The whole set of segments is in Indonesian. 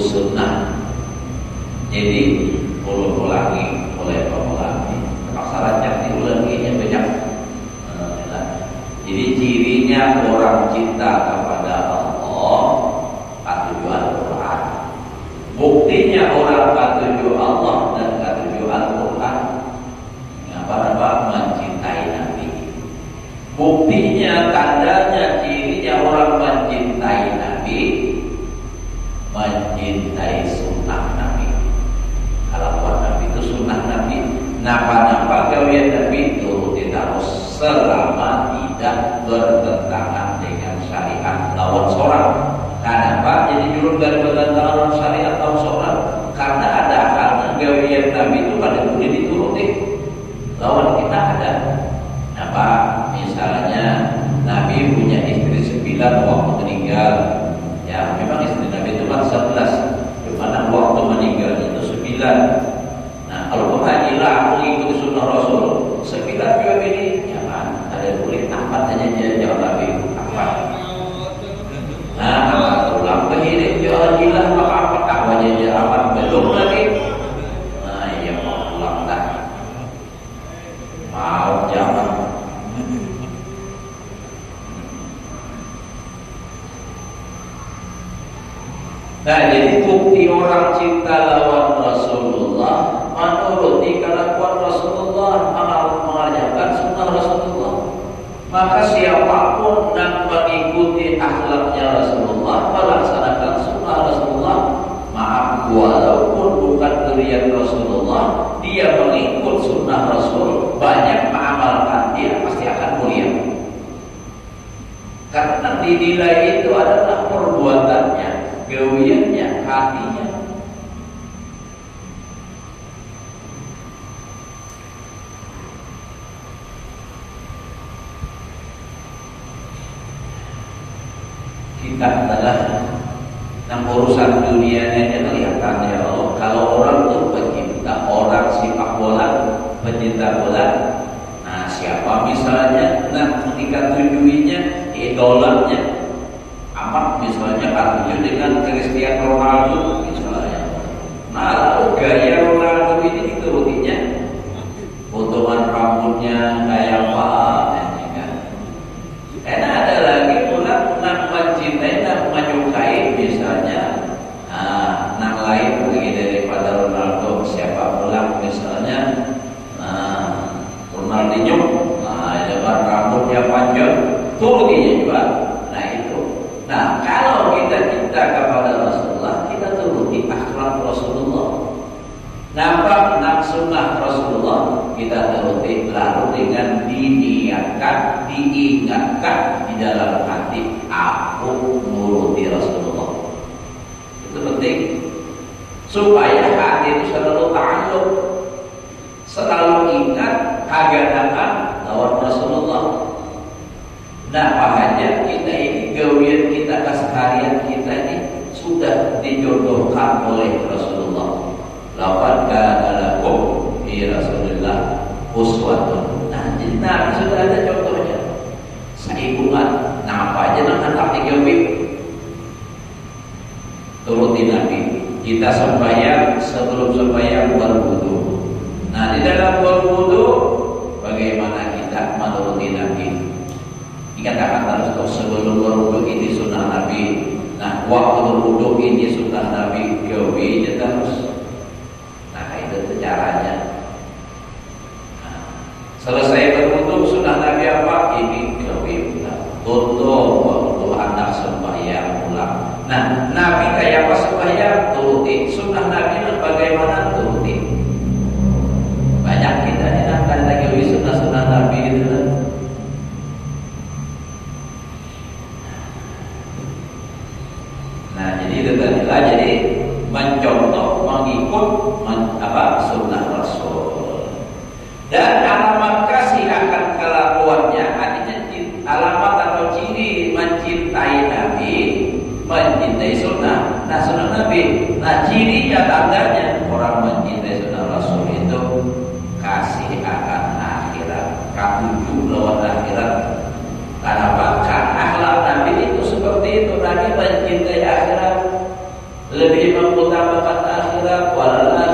Sunnah Jadi ulangi, mulai mengulangi. Terpaksa rancang diulanginya banyak. Jadi cirinya orang cinta kepada Allah katuju Al-Quran. Buktinya orang katuju Allah dan katuju Al-Quran apa mencintai Nabi. Buktinya, tandanya, cirinya orang mencintai Nabi, mencintai sunnah Nabi. Kalau Nabi itu sunnah Nabi, napa-napa gawean Nabi turuti terus selama tidak bertentangan dengan syariat lawan sorang. Kenapa jadi jurus dari bertentangan lawan syariat lawan sorang? Karena ada hal gawean Nabi itu pada boleh dituruti. Lawan kita ada. Apa? Misalnya Nabi punya istri 9 waktu meninggal. Ya, memang istri Nabi itu 11. Dimana waktu meninggal itu 9. Nah, kalau pengajilah mengikuti sunnah Rasul 9 juga ini, ya kan? Ada boleh tamat aja jawab Nabi apa? Nah, kalau ulang kehidup jawabilah maka apa kawannya jawab belum lagi. Nah, iya mau ulang dah. Mau jangan. Nah, jadi bukti orang cinta lawan Rasulullah menuruti kelakuan Rasulullah, mengerjakan sunnah Rasulullah. Maka siapapun yang mengikuti akhlaknya Rasulullah, melaksanakan sunnah Rasulullah, maaf, walaupun bukan durian Rasulullah, dia mengikut sunnah Rasul, banyak mengamalkan, dia pasti akan mulia. Karena dinilai itu adalah perbuatannya, gawiannya, hatinya. Kita adalah yang urusan dunia ini kelihatan ya Allah. Kalau orang itu pecinta, orang sepak bola, pecinta bola. Nah, siapa misalnya, nah ketika tujuinya idolanya, amat misalnya katuju dengan Cristiano Ronaldo misalnya. Nah, lalu gaya Ronaldo ini diturutinya, potongan rambutnya kayak apa, kan? Karena ada lagi pula nak mencintai, nak menyukai misalnya, nak lain lagi daripada Ronaldo, siapa pula misalnya, Ronaldinho, dengan rambutnya panjang, turutinya juga. Nah, kalau kita cinta kepada Rasulullah, kita turuti akhlak Rasulullah. Nampak sunnah Rasulullah, kita turuti, lalu dengan diniatkan, diingatkan di dalam hati, aku nuruti Rasulullah. Itu penting, supaya hati itu selalu ta'alluq, selalu ingat agama lawan Rasulullah. Nah, makanya kita ini gawian kita, keseharian kita ini sudah dijodohkan oleh Rasulullah. Laqad kana lakum fi Rasulillah uswatun. Nah, jadi Nabi sudah ada contohnya. Saikungan, nah apa aja nang hendak digawi. Turuti Nabi. Kita sembahyang, sebelum sembahyang berwudu. Nah, di dalam berwudu bagaimana kita menuruti Nabi? Dikatakan terus sebelum berwudu ini sunnah Nabi. Nah, waktu berwudu ini sunnah Nabi. Gawi terus. Nah, itu caranya. Nah, selesai berwudu sunnah Nabi apa? Ini gawi. Tutup waktu anak sembahyang pulang. Nah, Nabi kayak apa sembahyang? Turuti. Sunnah Nabi bagaimana? Turuti. Banyak kita ini akan lagi sunnah Nabi itu kan. Nah, jadi itu tadilah, jadi mencontoh, mengikut sunnah Rasul. Dan alamat kasih akan kelakuannya, artinya alamat atau ciri mencintai Nabi, mencintai sunnah. Nah, sunnah Nabi. Nah, cirinya, tandanya orang mencintai sunnah Rasul itu kasih akan akhirat, katuju lawan akhirat. Kenapa? Karena akhlak Nabi itu seperti itu. Nabi mencintai akhirat, lebih mengutamakan akhirat, wala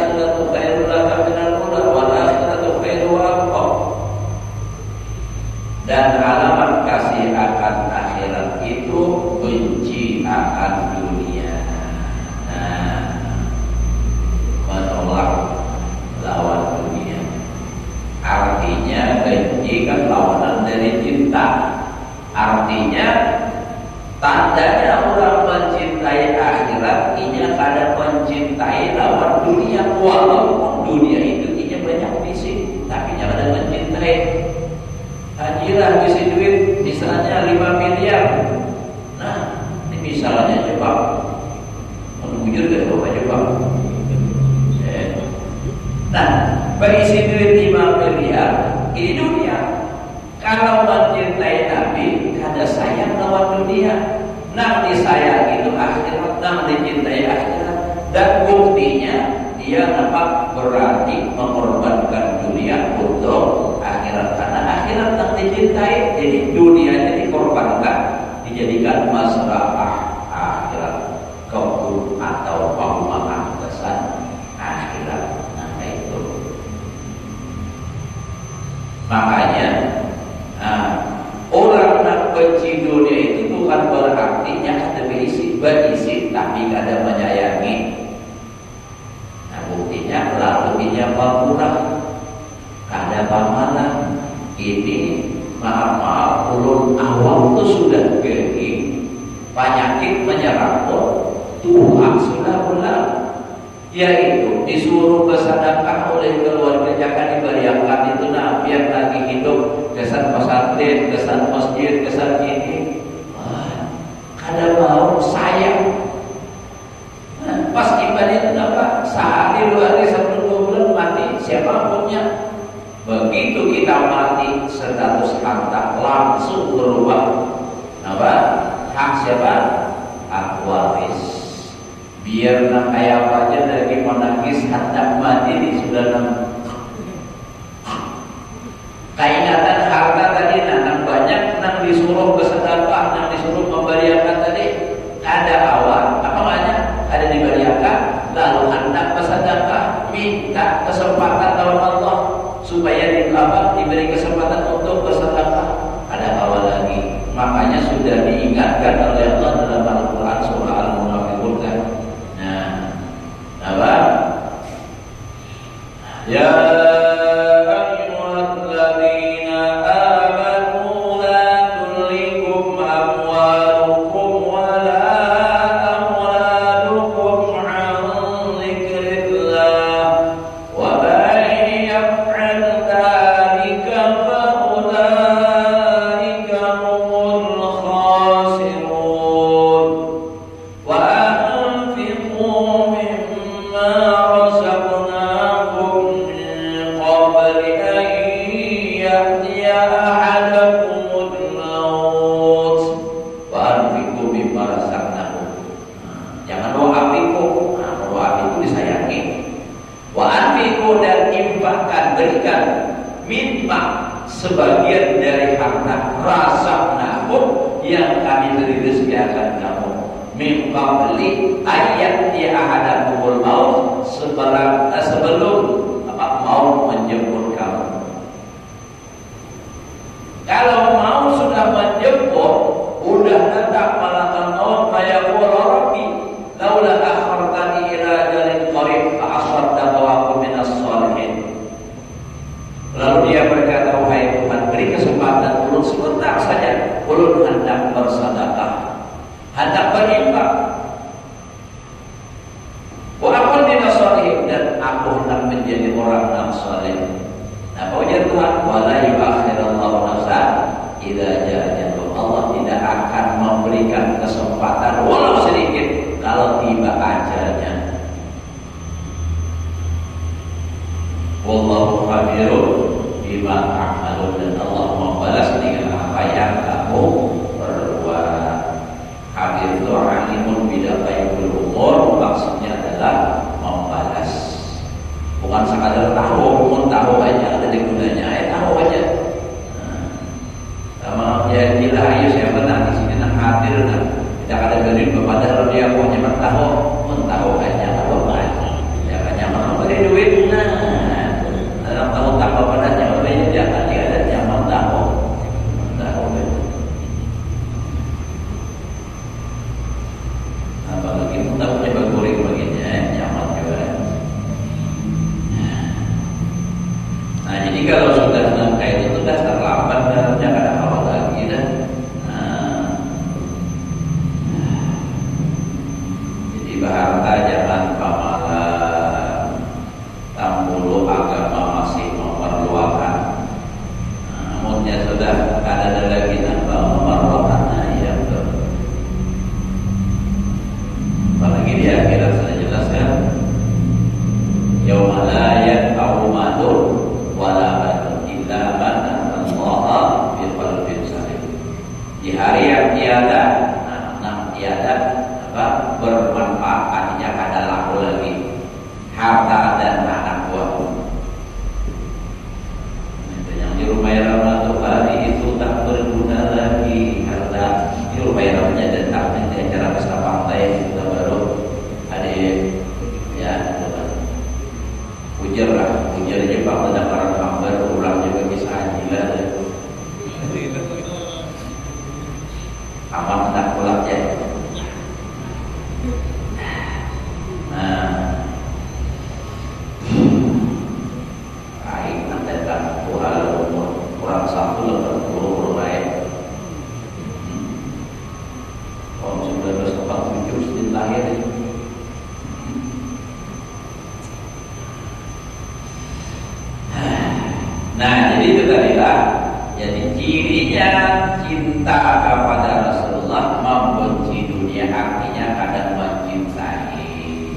dunia, walaupun dunia itu tidak banyak fisik, tapi jangan mencintai. Hajilah isi duit misalnya 5 miliar. Nah, ini misalnya coba menunjuk ke Bapak coba. Nah, berisi duit 5 miliar ini dunia. Kalau mencintai Nabi, kada sayang lawan dunia. Nah, disayang itu akhirat, nah dicintai akhirat. Dan buktinya dia nampak berarti mengorbankan dunia untuk akhirat, karena akhirat tak dicintai. Jadi dunianya dikorbankan, dijadikan masalah akhirat, kebun atau perumahan kesan akhirat. Nah itu makanya orang nak benci dunia itu bukan berarti ada berisi tapi kada menyayangi. Buktinya lalu dia kurang kada pamalan. Ini maaf ulun awam itu sudah pergi, penyakit menyerang Tuhan sudah pulang, yaitu disuruh bersedekah oleh keluarga, jangan diberiakan itu biar lagi hidup kesan pesantren, kesan masjid, kesan ini. Kada mau sayang. Pas ibadah itu apa? Sehari 2 hari sebelum 2 bulan mati, siapa punya? Begitu kita mati, status harta langsung berubah. Apa? Hak siapa? Hak waris. Biar nak kayak apa aja lagi menangis hendak mati di sudah keingatan harta tadi, nang banyak, nang disuruh bersedekah, nang disuruh memberiakan tadi, ada awal apa makanya? Ada diberiakan, lalu hendak bersedekah, minta kesempatan lawan Allah supaya diberi kesempatan untuk bersedekah. Ada awal lagi, makanya sudah diingatkan oleh Allah dalam Al-Quran surah Al-Munafiqun kan. Nah, apa? Ya sebagian dari harta rasa nabung yang kami beri rezeki akan kamu mimpa beli ayat dia ahadakumul maut sebelum mau menjemput kamu. Kalau mau sudah menjemput, udah tetap malakal maut mayaqul rabbi laula akhartani ila ajalin qarib fa asaddaqu wa akun minas shalihin. Lalu dia berkata, wahai Tuhan, beri kesempatan ulun sebentar saja, ulun hendak bersedekah, hendak berinfak. Wa akun minas shalihin, dan aku hendak menjadi orang yang saleh. Nah, wajah Tuhan, wala yuakhirallahu nafsan idza jaa ajaluha. Allah tidak akan memberikan kesempatan walau sedikit kalau tiba ajalnya. Wallahu khabirun bima ta'malun, dan Allah membalas dengan apa yang kamu perbuat. Khabir itu alimun bidabaikul umur, maksudnya adalah membalas. Bukan sekadar tahu, tahu aja ada gunanya, tahu aja. Sama ya gila, ayo saya menang di sini nak hadir, tidak ada beri kepada dia punya tahu, tahu aja kalau banyak, jangan mau beri duit. Dalam tahu tak apa padanya, lebih dia akan ada zaman tahu. Apalagi kita punya bagori baginya, nyaman juga. Nah, jadi kalau sudah nangka itu sudah terlambat dan jangan ada awal lagi dah. Jadi cirinya cinta kepada Rasulullah, membenci dunia, artinya kadang mencintai.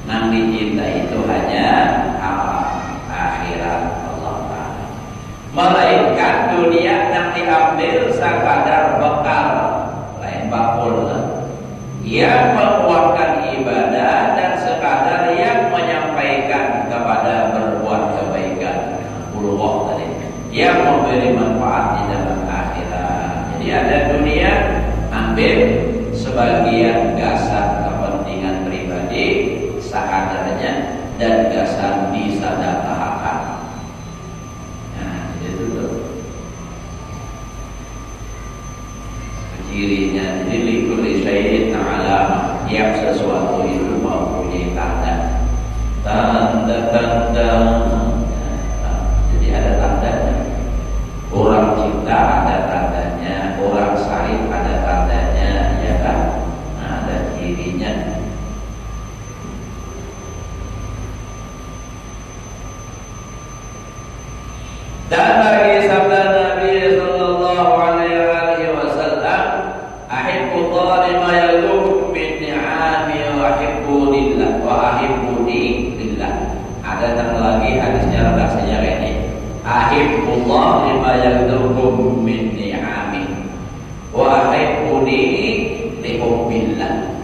Nang dicintai itu hanya akhirat Allah Ta'ala. Melainkan dunia nang diambil sekadar bekal, lain bakul yang menguatkan ibadah dan sekadar yang menyampaikan kepada berbuat kebaikan. Allah tadi yang memberi manfaat di dalam akhirat. Jadi ada dunia, ambil sebagian gasan kepentingan pribadi sekadarnya dan gasan disedekahkan. Nah, itu tuh cirinya. Jadi likulli syai'in alamah, tiap sesuatu itu mempunyai tanda. Tanda-tanda. Jadi ada tandanya. Orang cinta ada tandanya, orang sakit ada tandanya, ya kan? Nah, ada cirinya. Dan bagi sabda Nabi sallallahu alaihi wasallam, ahibbullah lima yalum min ni'ami wa ahibbunillah wa ahibbuni lillah. Ada yang lagi hadisnya redaksinya kayak ini. Ahibbullah lima yalum min ni'ami wa ahibbuni li hubbillah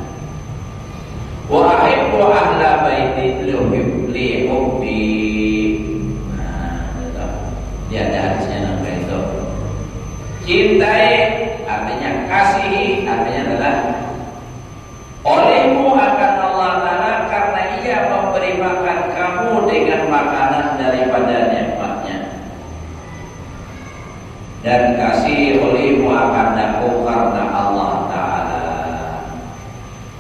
wa ahibbu ahla baiti li hubbi. Dia ada hadisnya namanya itu. Cintai artinya kasihi, artinya adalah olehmu akan Allah Ta'ala karena ia memberi makan kamu dengan makanan daripada nikmatnya, dan kasih olehmu akan aku karena Allah Ta'ala.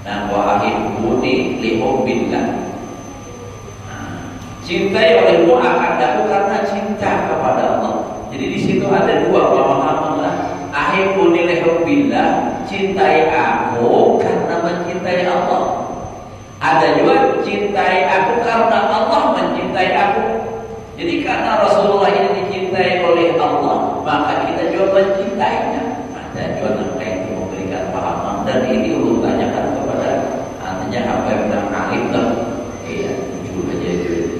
Dan wahibbuni li hubbillah, cintai olehmu akan aku karena cinta kepada Allah. Jadi di situ ada dua pemahaman lah. Ahibbuni li hubbillah, cintai aku karena mencintai Allah. Ada juga cintai aku karena Allah mencintai aku. Jadi karena Rasulullah ini dicintai oleh Allah, maka kita juga mencintainya. Ada juga yang itu memberikan pahaman, dan ini ulun tanyakan kepada artinya apa yang benar alim lah. Iya, jujur aja gitu.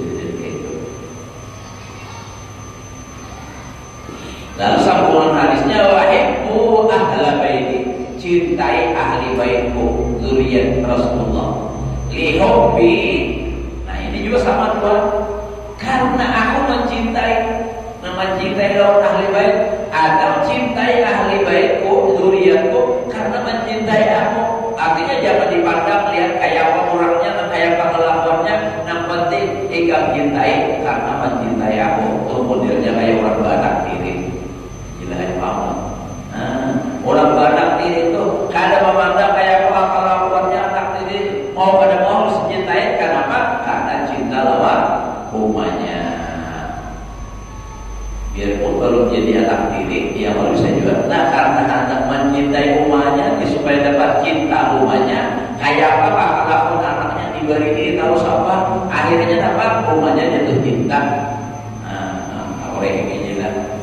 Lalu sambungan hadisnya, wahibbu ahla baiti, cintai ahli baitku, zuriyat Rasulullah. Li hubbi, nah ini juga sama Tuhan. Karena aku mencintai orang ahli bait, atau cintai ahli baitku, zuriyatku, karena mencintai aku. Artinya jangan dipandang lihat kayak apa orangnya dan kayak apa kelakuannya. Yang penting ikut cintai karena mencintai aku. Tuh modelnya kayak orang Batak diri. Orang Batak diri itu kada memandang kayak apa kelakuannya anak diri, mau pada mau harus cintai. Kenapa? Karena cinta lawan rumahnya. Biarpun belum jadi anak diri, dia harus juga. Nah, karena anak mencintai rumahnya, supaya dapat cinta rumahnya, kayak apa kelakuan anaknya diberi diri tahu apa, akhirnya dapat rumahnya jatuh cinta. Oleh ini lah.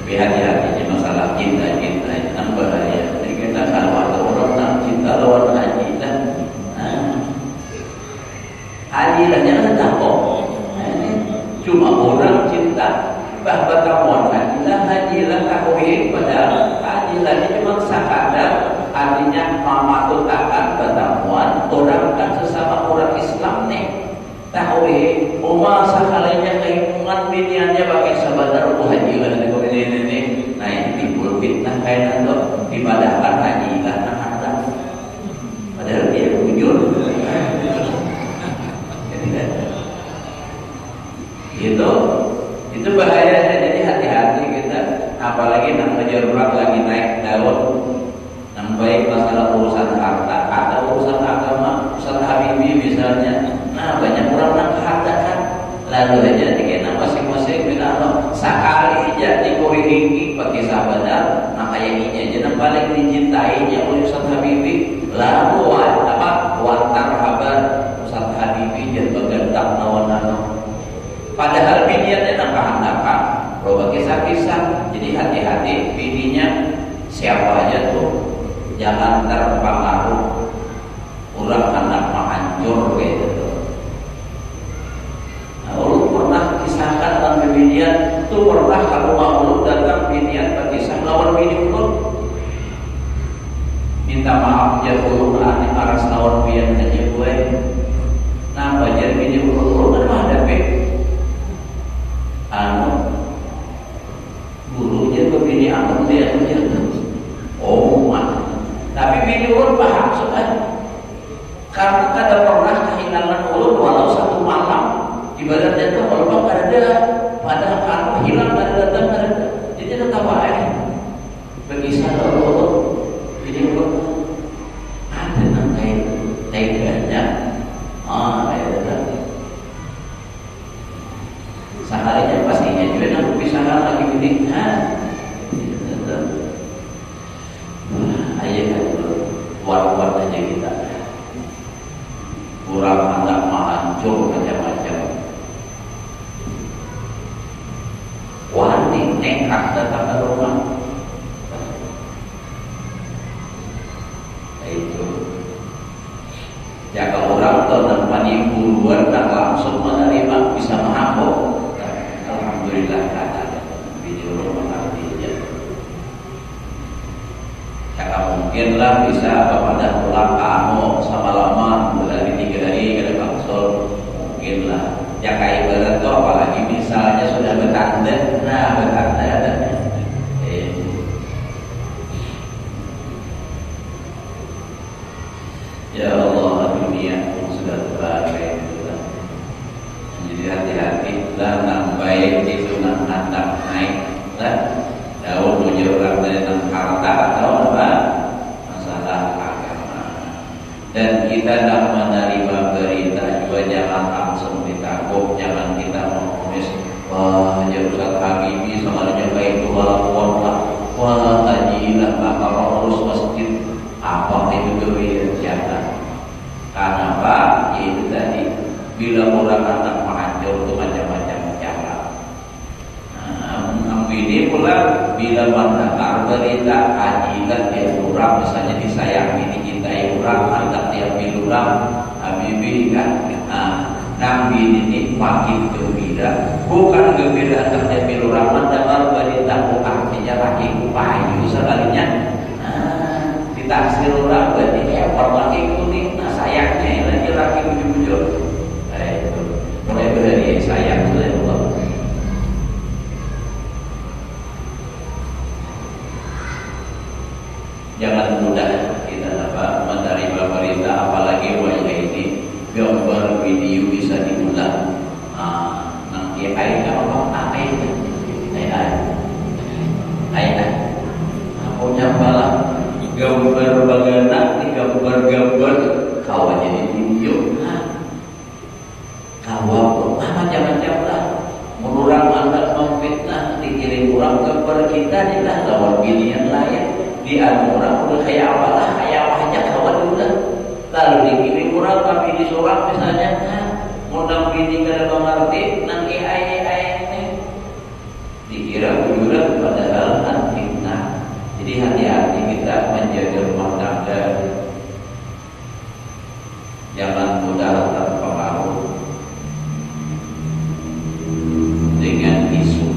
Tapi hati-hati di masalah cinta itu kan bahaya. Jadi kita kalau ada orang nak cinta lawan haji lah, haji lah jangan takut. Cuma orang cinta bahwa kamu haji lah takoi padahal haji lah ini cuma sekadar, artinya mematutkan pertemuan orang kan sesama orang Islam nih. Takoi umma sakalinya keimungan biniannya pakai sebenarnya haji lah ini. Nah ini timbul fitnah kayak itu dipadahkan haji lah ada. Padahal dia jujur. Itu bahayanya. Jadi hati-hati kita, apalagi nang pejabat lagi naik daun, nang baik masalah urusan harta atau urusan agama, urusan habibi misalnya. Nah banyak orang nang harta kan, lalu aja dikena masing-masing minalo sekali aja dikorihingi pakai sabada paling dicintainya oleh Ustaz Habibie lalu watar habar Ustaz Habibie dan bagandak nawan-nawan. Padahal biniannya nakah-nakah, loba kisah-kisah. Jadi hati-hati bininya siapa aja tuh, jangan terpengaruh orang anak hancur kayak gitu. Nah, ulun pernah kisahkan tentang binian tuh, pernah kalau ulun datang binian berkisah lawan bini ulun, minta maaf ya ulun aneh aras lawan binian aja gue. Nah bajar bini ulun kan ada be gurunya ke bini anak dia tuh. Oh mah, tapi bini ulun paham sekali. Karena kada pernah kehilangan ulun walau satu malam, ibaratnya itu kalau ada pada kan hilang kada datang kada. Jadi tetap aja berkisah ulun bini ulun ada nang teganya. Ya seharinya pastinya juga nak pisahan lagi menikah. Ayo kan war-war aja kita. Kurang anak hancur macam-macam. Wani nekat datang ke rumah. Itu. Jaga orang tuh dan panipu luar dan langsung menerima bisa menghapus. Alhamdulillah ada video mengertinya. Ya mungkin lah bisa pada pulang kamu sama lama dari 3 hari kada langsung mungkin lah. Ya kayak ibarat tuh apalagi misalnya sudah bertanda, nah bertanda ada. Ya Allah dunia sudah terbalik. Jadi hati-hati lah nang baik itu nang handap naik lah. Daun tujuh orang dari nang harta atau apa masalah agama. Dan kita nak menerima berita juga jangan langsung ditakut, jangan kita mengemis. Wah, ya Ustaz Habibie sama aja kayak itu walaupun wah tajilah bakal urus masjid apa itu doi jangan. Karena apa? Yaitu tadi bila orang anak menghancur itu macam-macam cara. Nah, ini pula bila mendengar berita ajilan dia orang misalnya disayangi dicintai orang hendak dia bilang Habibie kan. Nabi ini makin gembira, bukan gembira terjadi orang mendengar berita artinya lagi payu sekalinya. Ditaksir orang berarti hebat lagi kuning, nah sayangnya lagi bujur-bujur. Itu mulai berani sayang oleh Allah. Jangan mudah kita menerima berita apalagi wajah ini gambar video bisa diulang. Nanti AI apa AI aku nyampalah gambar bagaimana di gambar kawan jadi video. Kawan macam-macam lah. Menurang anda memfitnah dikirim orang gambar kita inilah lawan bini yang lain. Di orang udah kayak apalah kayak apa aja kawan udah. Lalu dikirim orang kami di seorang misalnya modal bini kada mengerti nang AI ini dikira bujuran padahal kan fitnah. Jadi hati-hati kita menjaga rumah tangga, jangan mudah terpengaruh dengan isu.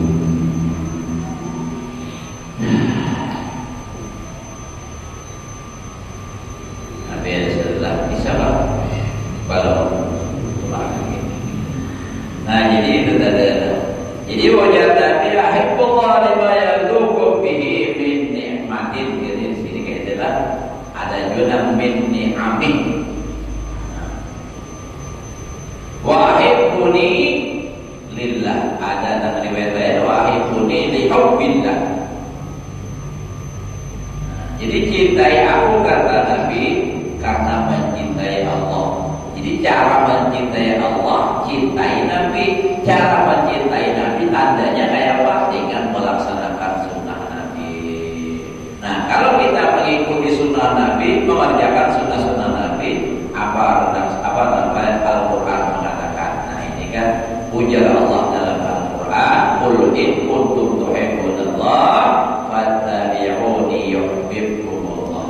Tapi setelah disalah balon. Nah jadi itu tadi. Jadi wajah tadi ahibbullah lima yadzuqu bihi min ni'matin. Jadi di sini kayak adalah ada juga min ni'amin. Wa ahibbuni lillah, ada dalam riwayat lain wa ahibbuni li hubbillah. Jadi cintai aku kata Nabi karena mencintai Allah. Jadi cara mencintai Allah, cintai Nabi. Cara mencintai Nabi tandanya kayak apa? Dengan melaksanakan sunnah Nabi. Nah kalau kita ujar Allah dalam Al-Quran, "Qul in kuntum tuhibbunallah fattabi'uni yuhibbukumullah."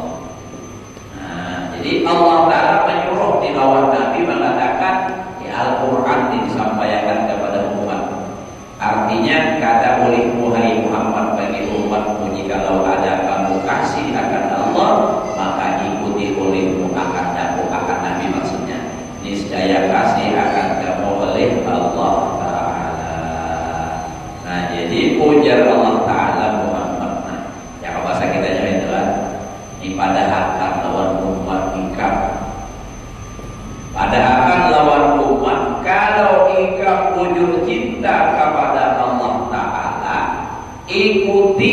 Nah, jadi Allah Ta'ala menyuruh di lawan Nabi mengatakan di Al-Quran disampaikan kepada umat. Artinya kata oleh Muhammad bagi umatmu, jikalau ada kamu kasih akan Allah, maka ikuti olehmu akan aku, akan Nabi maksudnya. Niscaya kasih akan kamu oleh Allah Ta'ala. Nah, jadi ujar Allah Ta'ala Muhammad. Nah, yang bahasa kita itu kan, ini pada akan lawan umat ikam. Pada akan lawan umat, kalau ikam wujud cinta kepada Allah Ta'ala, ikuti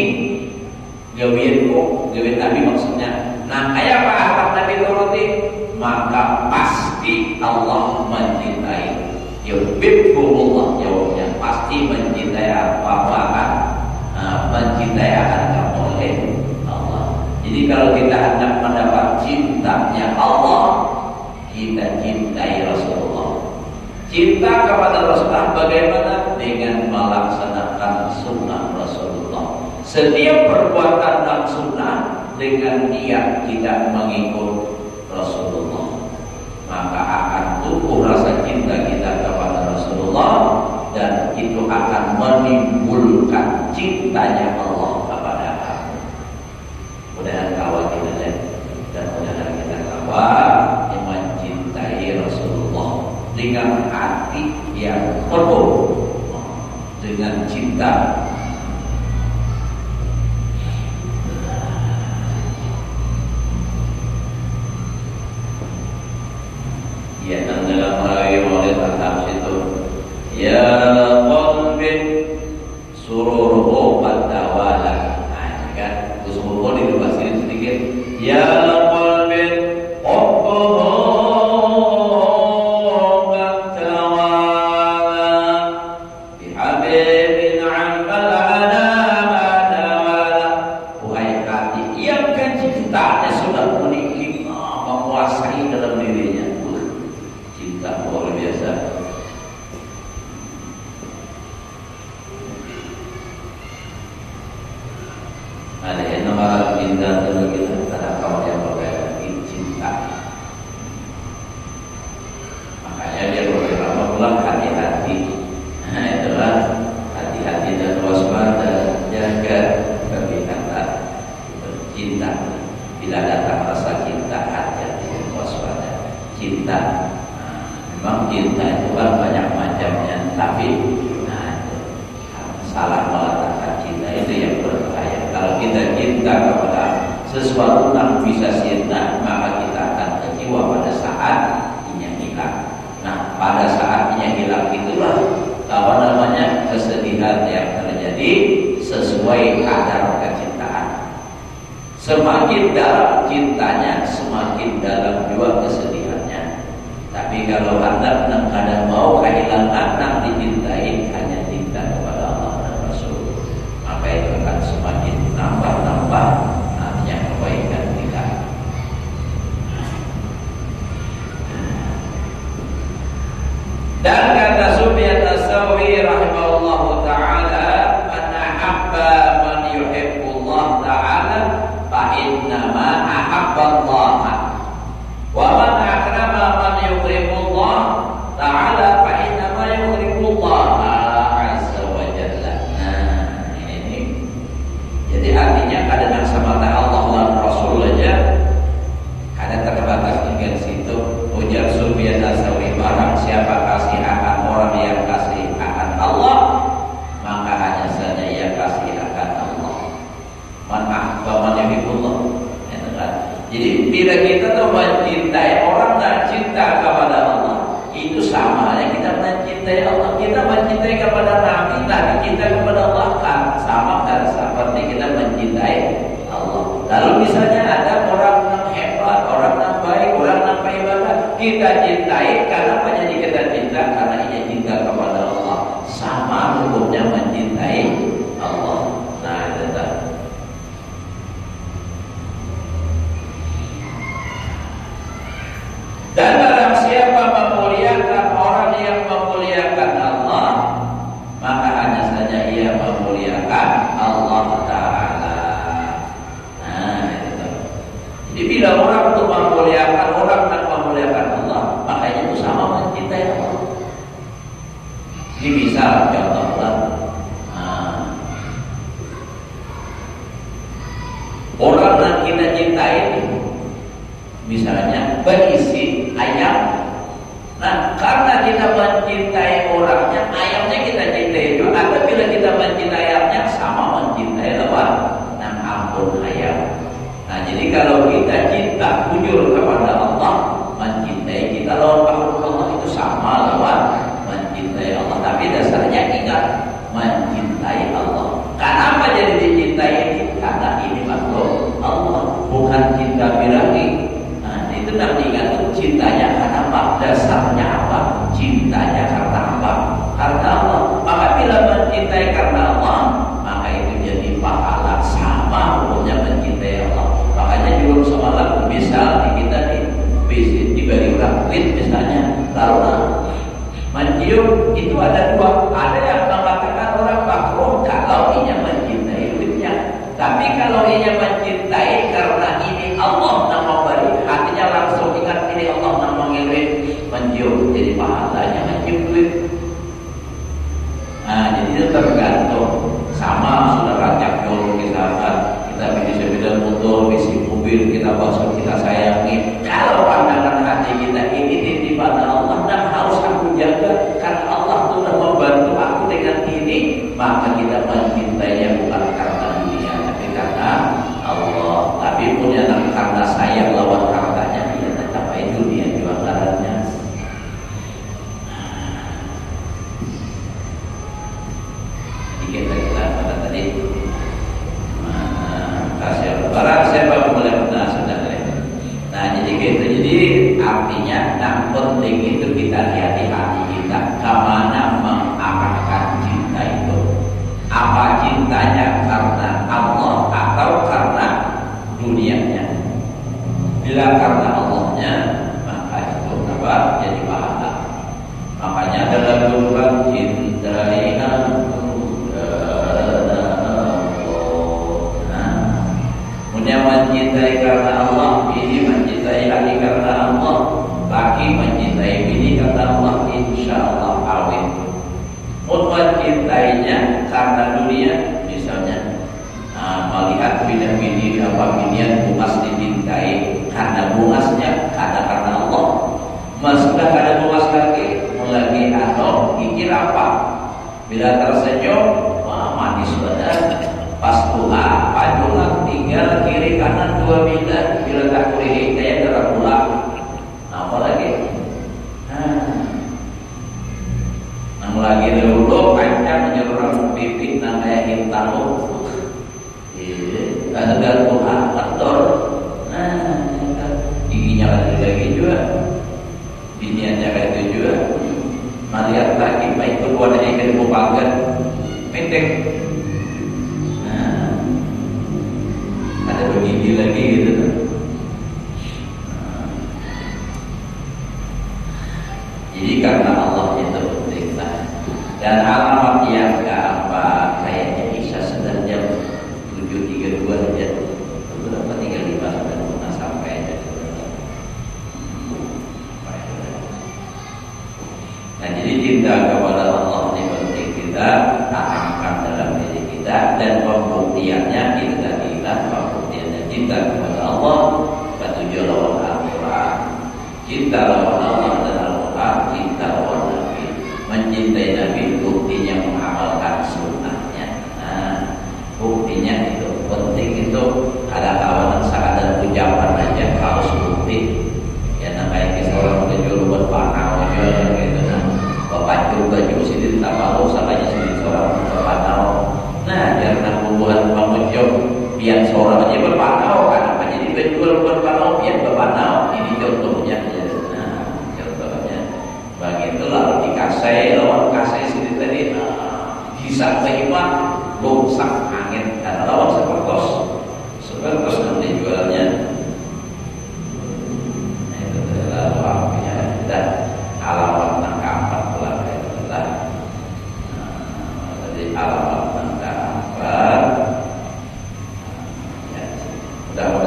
gawianku, gawian Nabi maksudnya. Nah, kayak apa harap Nabi turuti? Maka pasti Allah mencintai. Yuhibbukumullah, jawabnya pasti mencintai apa-apa kan? Mencintai akan kamu oleh Allah. Jadi kalau kita hendak mendapat cintanya Allah, kita cintai Rasulullah. Cinta kepada Rasulullah bagaimana? Dengan melaksanakan sunnah Rasulullah. Setiap perbuatan dan sunnah dengan niat kita mengikut Rasulullah, maka akan tumbuh rasa cinta kita kepada Rasulullah, dan itu akan menimbulkan cintanya Allah kepada kamu. Mudah-mudahan kawan kita lihat, dan mudah-mudahan kita kawan yang mencintai Rasulullah dengan hati yang penuh dengan cinta. Ya, dan dalam rawi Maulid Al-Habs itu, ya qalbin sururuhu qad tawala. Nah, ini kan sururuhu dilepasin sedikit. Ya qalbin hubbuhu qad tawala bi habibin 'amal adama tawala. Wahai hati yang cintanya sudah menguasai dalam dirinya. Cinta luar biasa. Ada yang nama cinta lagi, ada kawan yang berbeda cinta. Makanya dia beberapa pulang hati-hati. Nah, itulah hati-hati dan waspada, jaga kebaikan cinta. Bila datang rasa cinta, hati-hati dan waspada. Cinta. Memang cinta itu kan banyak macamnya, tapi salah meletakkan cinta itu yang berbahaya. Kalau kita cinta kepada sesuatu yang bisa sirna, maka kita akan kecewa pada saat inya hilang. Nah, pada saat inya hilang itulah kesedihan yang terjadi sesuai kadar kecintaan. Semakin dalam cintanya, semakin dalam juga kesedihannya. Tapi kalau anda kadang mau kehilangan nak dicintai hanya cinta kepada Allah dan Rasul, maka itu akan semakin nambah artinya kebaikan kita. Dan kata Sufyan Ats-Tsauri rahimahullahu taala, "Man ahabba man yuhibbullah taala fa innama ahabba Allah. Wa man akrama man yukrimullah ta'ala fa innama yukrimullah azza wa jalla." Nah, ini. Jadi artinya kadang semata Allah dan Rasul aja ada terbatas dengan situ. Ujar Sufyan Ats-Tsauri, barang siapa kasih akan orang yang kasih akan Allah, maka hanya saja ia kasih akan Allah. Man ahabba man yuhibbullah. Jadi bila kita tuh mencintai orang dan cinta kepada Allah, itu sama ya kita mencintai Allah. Kita mencintai kepada Nabi, Nabi cinta kepada Allah, kan sama kan seperti kita mencintai Allah. Lalu misalnya ada orang yang hebat, orang yang baik, orang yang beribadah, kita cintai karena apa? Jadi kita cinta karena ia cinta kepada Allah. Sama hukumnya mencintai Allah. Nah, itu tak. Dan barang siapa memuliakan orang yang memuliakan Allah, Misal contohnya, orang yang kita cintai misalnya berisi ayam. Nah, karena kita mencintai orangnya, ayamnya kita cintai juga. Apabila kita mencintai ayamnya, sama mencintai lawan. Nah, ampun ayam. Nah, jadi kalau kita cinta jujur kepada Allah, mencintai kita lawan makhluk Allah itu sama lawan mencintai Allah. Tapi dasarnya ingat, mencintai Allah. Kenapa jadi dicintai ini? Karena ini makhluk Allah, bukan cinta birahi. Nah, itu nanti ingat, cintanya karena apa? Dasarnya apa? Cintanya karena apa? Karena Allah. Maka bila mencintai karena Allah, maka itu jadi pahala sama hukumnya mencintai Allah. Makanya juga semalam misal di kita diberi orang duit misalnya, lalu mencium itu ada dua. Ada yang mengatakan orang makruh kalau ia mencintai duitnya. Tapi kalau ia mencintai karena ini Allah yang memberi, hatinya langsung ingat ini Allah yang mengirim, mencium jadi pahalanya mencium duit. Nah, jadi itu tergantung. Sama saudara cakul misalkan kita pilih sepeda motor, isi mobil, kita basuh, kita sayangi. Kalau pandangan hati kita ini titipan Allah dan harus aku jaga karena Allah sudah membantu aku dengan ini, maka kita mencintainya bukan karena dunia, tapi karena Allah. Tapi punya karena sayang lawan hartanya, dia tetap itu dia jualannya. Kita pada tadi kasih barang saya baru mulai pernah sudah. Nah jadi gitu, jadi artinya yang penting itu kita lihat di hati kita kemana mengarahkan cinta itu. Apa cintanya karena Allah atau karena dunianya? Bila karena Allahnya, maka itu apa? Jadi pahala. Makanya adalah Tuhan cintai aku. Yang mencintai karena Allah, ini mencintai lagi karena Allah, lagi mencintai bini karena Allah, insya Allah awet. Mencintainya karena dunia, misalnya melihat bini binian bungas dicintai karena bungasnya, karena Allah. Sudah ada bungas lagi, mulai atau pikir apa? Bila tersenyum, manis badan. Pas tua, pajulan tinggal kiri kanan 2 miliar. Bila tak kiri kayak darah pulang. Nah, apa lagi? Namun lagi dulu kancang menyerang pipit namanya hintalu. Ada gantung kantor. Nah, giginya lagi juga. Biniannya kayak itu juga. Melihat lagi, baik itu buat yang ikan bupangan, pendek. Ada begini lagi gitu. Jadi karena Allah itu penting lah. Dan alamat yang keempat kayaknya bisa sudah jam 7.32 aja. Berapa 35 sudah pernah sampai aja. Nah jadi cinta kepada Allah ini penting kita tanamkan dalam diri kita, dan pembuktiannya kita pembuktiannya cinta kepada Allah, petunjuk lawan Al-Quran. Cinta lawan Allah dan Al-Quran, cinta lawan Nabi. Mencintai Nabi buktinya mengamalkan sunnahnya. Nah, buktinya itu penting itu. Ada kawan sekadar ucapan aja harus bukti. Ya namanya seorang kejuru berpanau aja gitu. Bapak baju sini tak malu, salahnya sini seorang berpanau. Nah, karena hubungan pengunjung biar seorang aja berpanau, kenapa jadi penjual berpanau biar berpanau? Ini contohnya ya. Nah, contohnya begitu lalu dikasih lawan kasih sini tadi hisap keiman bongsak angin dan lawan sepertos nanti jualnya. Nah, itu adalah waktunya dan alamat tangkapan telah itulah. Jadi alamat tangkapan. Mudah-mudahan